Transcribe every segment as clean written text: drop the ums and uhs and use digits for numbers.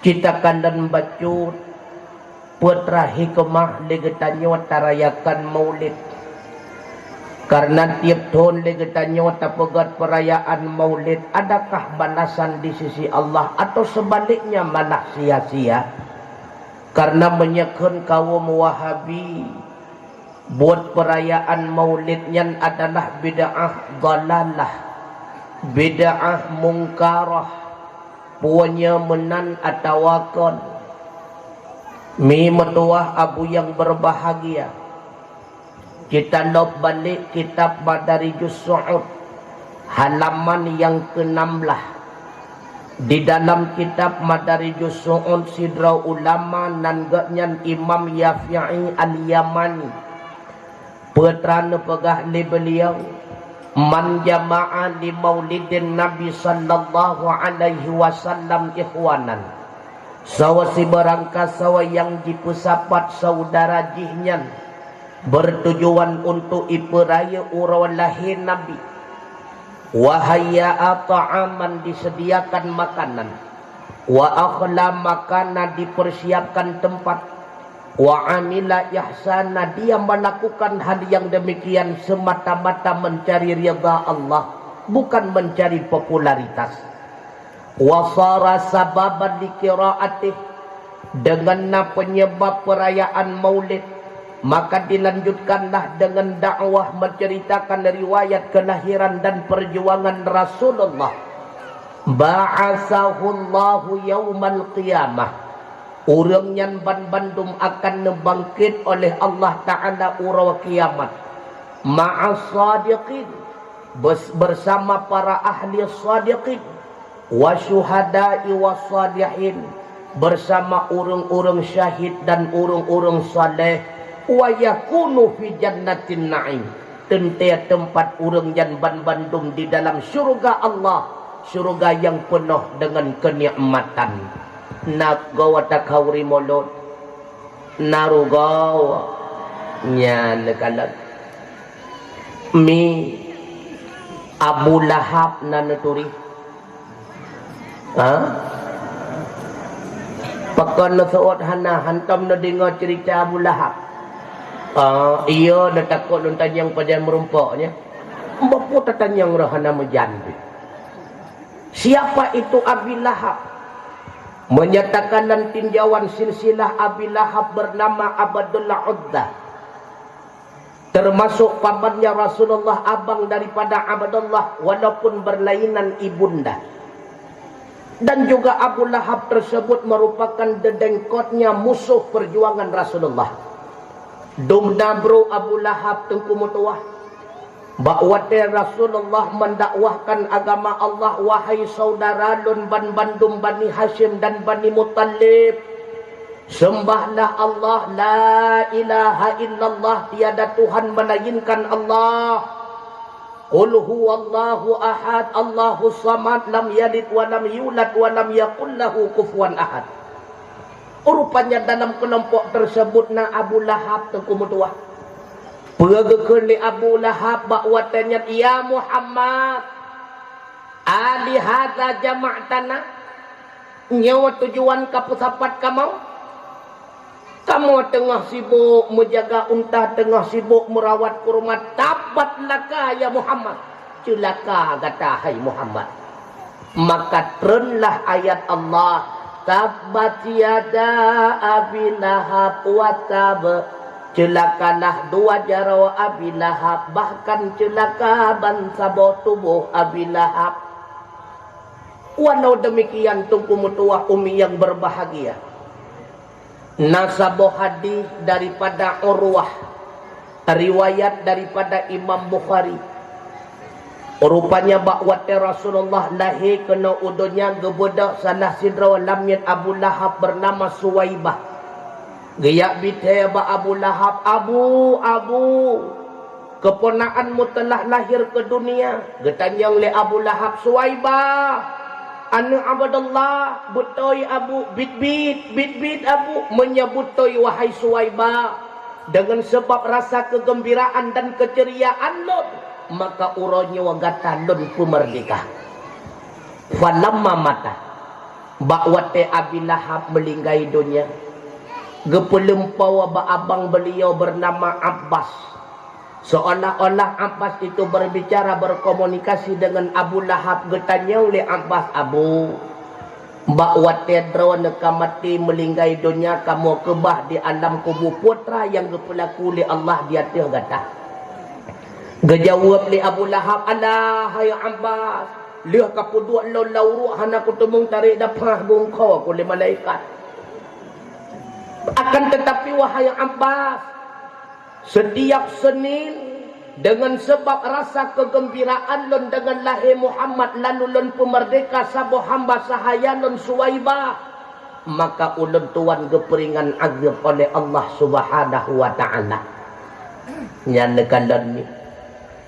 Kita kandan bacut putra hikmah legetanyo tarayakan maulid. Karena tiap tahun legetanyo tapegat perayaan maulid, adakah balasan di sisi Allah atau sebaliknya malah sia-sia? Karena menyekun kaum Wahabi buat perayaan maulidnya adalah bid'ah dalalah, bid'ah mungkarah, puanya menan atawakon. Mi metuah abu yang berbahagia, kita lop balik kitab Madarijus Su'ud halaman yang ke-16. Di dalam kitab Madarijus Su'ud sidra ulama nanggaknya Imam Yafi'i al-Yamani putrana pegah li beliau, man jama'a li maulidin Nabi sallallahu alaihi wasallam ikhwanan, sawa si berangkas sawa yang dipusapat saudara jihnya bertujuan untuk iperaya urau lahir Nabi, wahaya ta'aman disediakan makanan, wa akhla makanan dipersiapkan tempat, wa amila ihsana dia melakukan hal yang demikian semata-mata mencari ridha Allah, bukan mencari popularitas. Wasara sababan likiraatih, dengan penyebab perayaan maulid maka dilanjutkanlah dengan dakwah menceritakan riwayat kelahiran dan perjuangan Rasulullah. Ba'asahullahu yaumal qiyamah, urang yang bandum akan nebangkit oleh Allah Ta'ala urau kiamat, ma'as sadiqin, bersama para ahli sadiqin, wa syuhada'i wa salihin, bersama urang-urang syahid dan urang-urang saleh, wa yakunu fi jannatin na'im, tentia tempat urang yang bandum di dalam syurga Allah, syurga yang penuh dengan kenikmatan. Nak gawa takawri molot naru gawa nyan kalat mi Abu Lahab nanuturi pakon na suot hana hantam na dengar cerita Abu Lahab. Iya na takut nun tanyang pada merumpaknya bapu tatanyang rahana menjanbi. Siapa itu Abi Lahab? Menyatakan dan tinjauan silsilah Abi Lahab bernama Abdullah Uddah, termasuk pamannya Rasulullah, abang daripada Abdullah walaupun berlainan ibunda. Dan juga Abu Lahab tersebut merupakan dedengkotnya musuh perjuangan Rasulullah. Dumna bro Abu Lahab tengku mutuah bahwa Rasulullah mendakwahkan agama Allah, wahai saudara lun bandum Bani Hashim dan Bani Muttalib, sembahlah Allah, la ilaha illallah, tiada Tuhan melainkan Allah. Qul huwallahu ahad, Allahus samad, lam yalid wa lam yulad wa lam yakul lahu kufuwan ahad. Rupanya dalam kelompok tersebut na Abu Lahab tengku mutuah. Pergekeun li Abu Lahab bakwatanya, ya Muhammad, ali hadza jama'tana, nyawa tujuan kapusapat kamu tengah sibuk menjaga unta, tengah sibuk merawat kurma, tabat laka ya Muhammad, celaka kata hai Muhammad. Maka turunlah ayat Allah, tabat yada Abi Lahab wa tab, celakalah dua jarawa Abi Lahab, bahkan celaka bangsa tubuh Abi Lahab. Walau demikian tungku mutuah umi yang berbahagia, nasaboh hadis daripada Urwah, riwayat daripada Imam Bukhari, rupanya bakwate Rasulullah lahir kena udunya gebedak salah sidra lamyat Abu Lahab bernama Suwaibah. Gaya bite ba Abu Lahab, Abu keponakanmu telah lahir ke dunia. Getanyang le Abu Lahab, Suwaibah anu Abdullah butoi Abu bit Abu menyebutoi wahai Suwaibah dengan sebab rasa kegembiraan dan keceriaan lon, maka uronya wagata lon pemerdeka. Falamma mata, Bakwate Abi Lahab melinggai dunia. Gepelempau abang beliau bernama Abbas. Seolah-olah Abbas itu berbicara, berkomunikasi dengan Abu Lahab. Getanya oleh Abbas, Abu, bakwate drone kamati melinggai dunia, kamu kebah di alam kubur putra yang gepelaku oleh Allah dia tergata. Gejawab li Abu Lahab, alah hai Abbas, lihat kapu dua lo lauru hana kutumung tarik dapah bungkau aku oleh malaikat. Akan tetapi wahai Abbas, setiap Senin dengan sebab rasa kegembiraan lon dengan lahir Muhammad lalu lon pemerdeka sabo hamba sahaya lon Suwaibah, maka ulun tuan geperingan agam oleh Allah Subhanahu wa taala. Nyanakan ni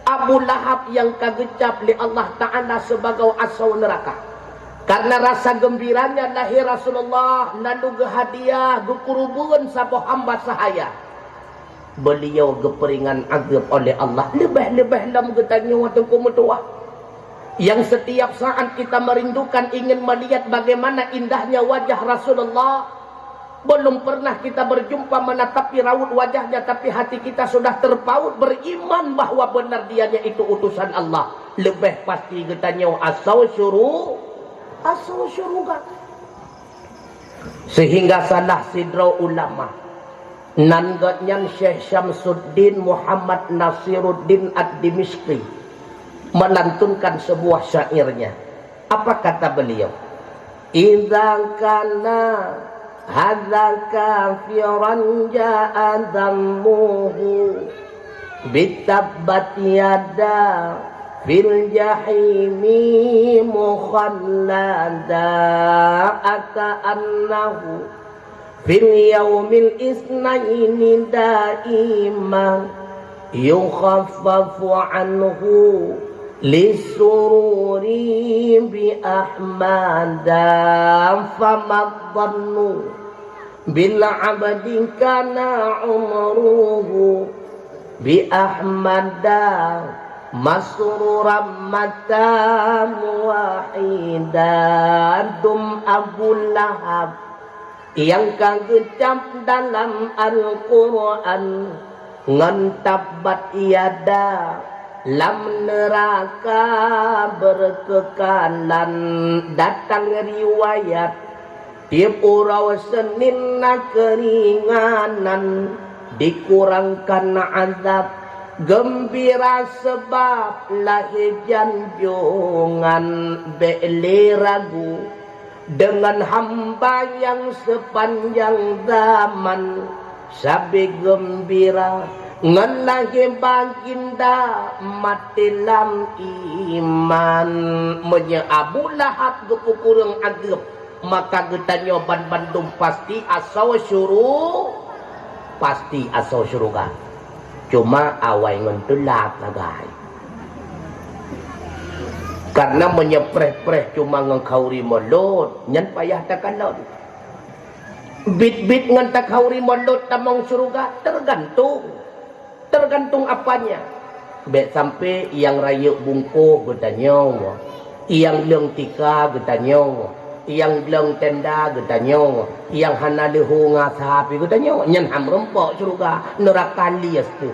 Abu Lahab yang kagecap li Allah taala sebagai asau neraka. Karena rasa gembiranya lahir Rasulullah lalu gehadiah gekurubun sabo hamba sahaya. Beliau geperingan agam oleh Allah. Lebih-lebih dalam getanya waktu kumutuah. Yang setiap saat kita merindukan ingin melihat bagaimana indahnya wajah Rasulullah. Belum pernah kita berjumpa menatapi raut wajahnya, tapi hati kita sudah terpaut beriman bahwa benar dianya itu utusan Allah. Lebih pasti getanya asau syuruga. Sehingga salah sidra ulama nangganya Syekh Syamsuddin Muhammad Nasiruddin Ad-Dimishqi melantunkan sebuah syairnya. Apa kata beliau? Idza kana hadza kafiran ja'a dhammuhu bitabbat yada fil jahimi mukhallada aka'annahu fil yaumil isnaini daima yukhaffafu anhu lisururi bi ahmada famadhannu bil abdi kana umruhu bi ahmada masruram matam wahidan. Dum Abu Lahab yang kagecap dalam Al-Quran ngantabat iada lam neraka berkekalan. Datang riwayat tiap urau Senin keringanan dikurangkan azab gembira sebab lahir janjungan beli ragu dengan hamba yang sepanjang zaman sabi gembira ngalahi baginda mati lam iman. Menye Abu Lahab gepukurang agep maka getanya ban Bandung pasti asal syuruga. Cuma awai ngentulat nagai. Karena menyepreh-preh cuma ngengkauri mulut, nyan payah takalon. Bit-bit ngan takauri mulut tamang syuruga tergantung apanya. Bet sampai yang raya bungkuh getanya, yang leung tika getanya, yang leung tenda getanya, yang hana lehu ngasapi getanya, nyan ham rempok syuruga neraka lias tu.